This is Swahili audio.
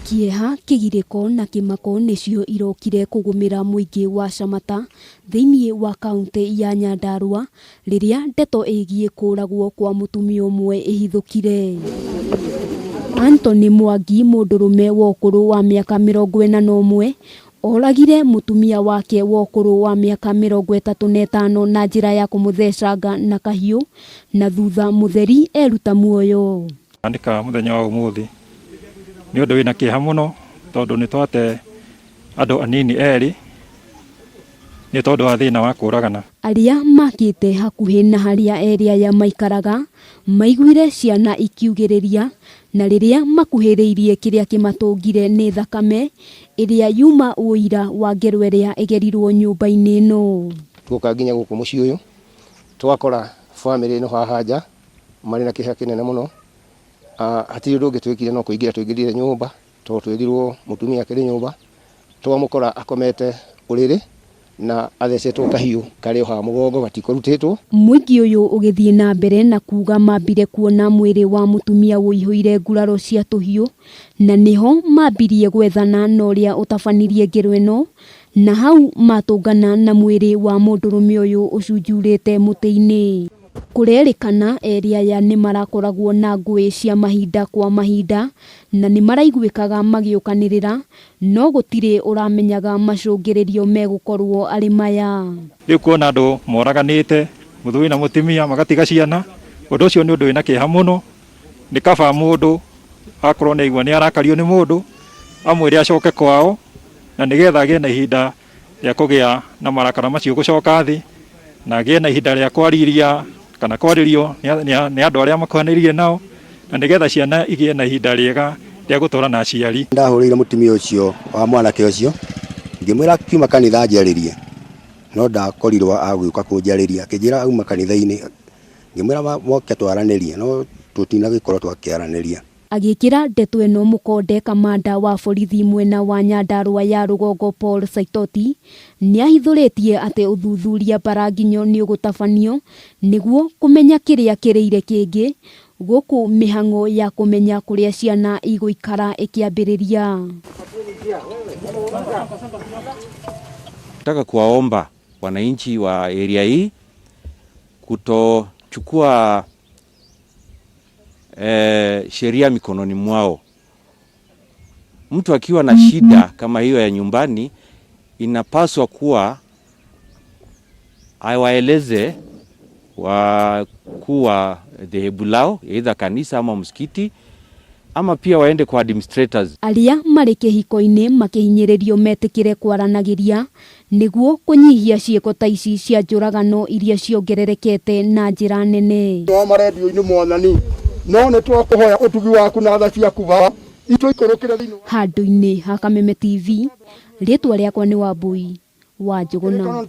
Kieha, kigiriko na kimako nicio irokire kugumira muingi wa SHAMATA thiini wa kaunti ya Nyandarua riria ndeto igie kuragwo kwa mutumia umwe ihithukire. Anthony Mwangi Mundurume wa ukuru wa miaka 41 oragire mutumia wake wa ukuru wa miaka 35 na njira ya kumuthecanga na kahiu na thutha mutheri eruta muoyo. Andika muthenya wa umuthi ni undu wina kiha muno tondu ni twate andu anini eri ni tondu wa thina wa kuragana. Aria makite hakuhi na haria area ya maikaraga maiguire ciana ikiugiriria na riria makuhiriirie kiria kimatungire ni thakame iria yuma uira wa ngeru iria igerirwo nyumba-ini ino. Tuka nginya guku muci uyu twakora family no hahaja mari na kiha kinene muno. Hatiri ndu ngitwikire no kuingira twingirire nyumba to twirirwo mutumia kiri nyumba twamukora akomete uriri na athecetwo kahiu kari ha mugongo batikorutitwo. Muingi uyu ugithie na mbere na kuga mambire kuona mwiri wa mutumia uihuire nguraro cia tuhiu na niho mambirie gwethana na uria utabanirie ngeru ino na hau matungana na mwiri wa mundurume uyu ucunjurite muti-ini. Kurerikana area ya ni marakoragwo na ngui cia mahinda kwa mahinda na ni maraiguikaga magiukanirira no gutire uramenyaga macungiririo megukorwo ari maya. Riu kuona andu moraganite muthui na mutimia magatiga ciana undu ucio ni undu wina kiha muno ni kaba mundu akorwo ni igwa ni arakario ni mundu amwire acoke kwao na nigetha agie na ihinda ria kugia na marakara macio gucoka thi na agie na ihinda ria kwariria kana kwaririo ni andu aria makuhanirie nao na nigetha ciana igie na ihinda riega ria gutora na aciari. Ndahurire mutumia ucio wa mwanake ucio ngimwira kiuma kanitha njaririe no ndakorirwo aguka kunjariria kijira auma kanitha-ini ngimwira moke twaranirie no tutina gikorwo twakiaraniria. Agikira ndeto eno mukonde kamanda wa borithi mwena wa Nyandarua ya Rugongo Paul Saitoti ni ahithuritie ati uthuthuria baranginyo ni ugutabanio niguo kumenya kiria kireire kingi guku mihango ya kumenya kuria ciana iguikara ikiambiriria. Nataka kuwaomba wananchi wa area hii kutochukua sheria mikononi mwao. Mtu akiwa na shida kama hiyo ya nyumbani inapaswa kuwa awaeleze kuwa dhehebu lao either kanisa ama msikiti ama pia waende kwa administrators. Aria mari kihiko-ini makihinyiririo metikire kwaranagiria niguo kunyihia ciiko ta ici cia njuragano iria ciongererekete na njira nene. Maredio-ini mwathani no ne twakuhoya utugi waku na tha ciaku ba itu ikorokire thini handu-ini ha Kameme TV ritwa riakwa ni Wambui wa Njuguna.